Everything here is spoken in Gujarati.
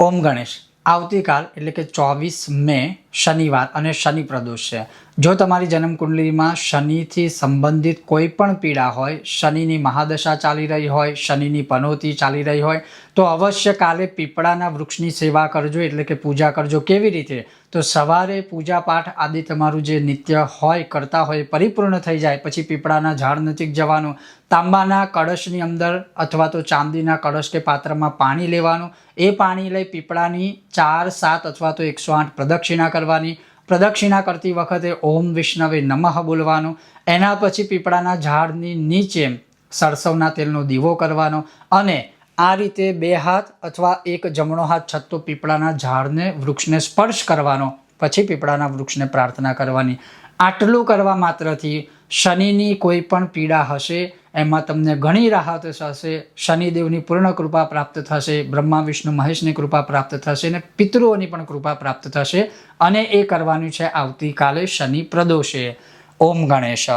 ઓમ ગણેશ. આવતીકાલ એટલે કે 24 મે શનિવાર અને શનિ પ્રદોષ છે. જો તમારી જન્મ કુંડલીમાં શનિથી સંબંધિત કોઈ પણ પીડા હોય, શનિની મહાદશા ચાલી રહી હોય, શનિની પનોતી ચાલી રહી હોય, તો અવશ્ય કાલે પીપળાના વૃક્ષની સેવા કરજો, એટલે કે પૂજા કરજો. કેવી રીતે? તો સવારે પૂજા પાઠ આદિ તમારું જે નિત્ય હોય કરતા હોય પરિપૂર્ણ થઈ જાય પછી પીપળાના ઝાડ નજીક જવાનું, તાંબાના કળશની અંદર અથવા તો ચાંદીના કળશ કે પાત્રમાં પાણી લેવાનું. એ પાણી લઈ પીપળાની 4, 7 અથવા તો 108 પ્રદક્ષિણા કરવાની. પ્રદક્ષિણા કરતી વખતે ઓમ વિષ્ણવે નમઃ બોલવાનું. એના પછી પીપળાના ઝાડની નીચે સરસવના તેલનો દીવો કરવાનો અને આ રીતે 2 હાથ અથવા એક જમણો હાથ છતો પીપળાના ઝાડને વૃક્ષને સ્પર્શ કરવાનો. પછી પીપળાના વૃક્ષને પ્રાર્થના કરવાની. આટલું કરવા માત્રથી શનિની કોઈ પણ પીડા હશે એમાં તમને ઘણી રાહત થશે. શનિદેવની પૂર્ણ કૃપા પ્રાપ્ત થશે, બ્રહ્મા વિષ્ણુ મહેશની કૃપા પ્રાપ્ત થશે અને પિતૃઓની પણ કૃપા પ્રાપ્ત થશે. અને એ કરવાનું છે આવતીકાલે શનિ પ્રદોષે. ઓમ ગણેશ.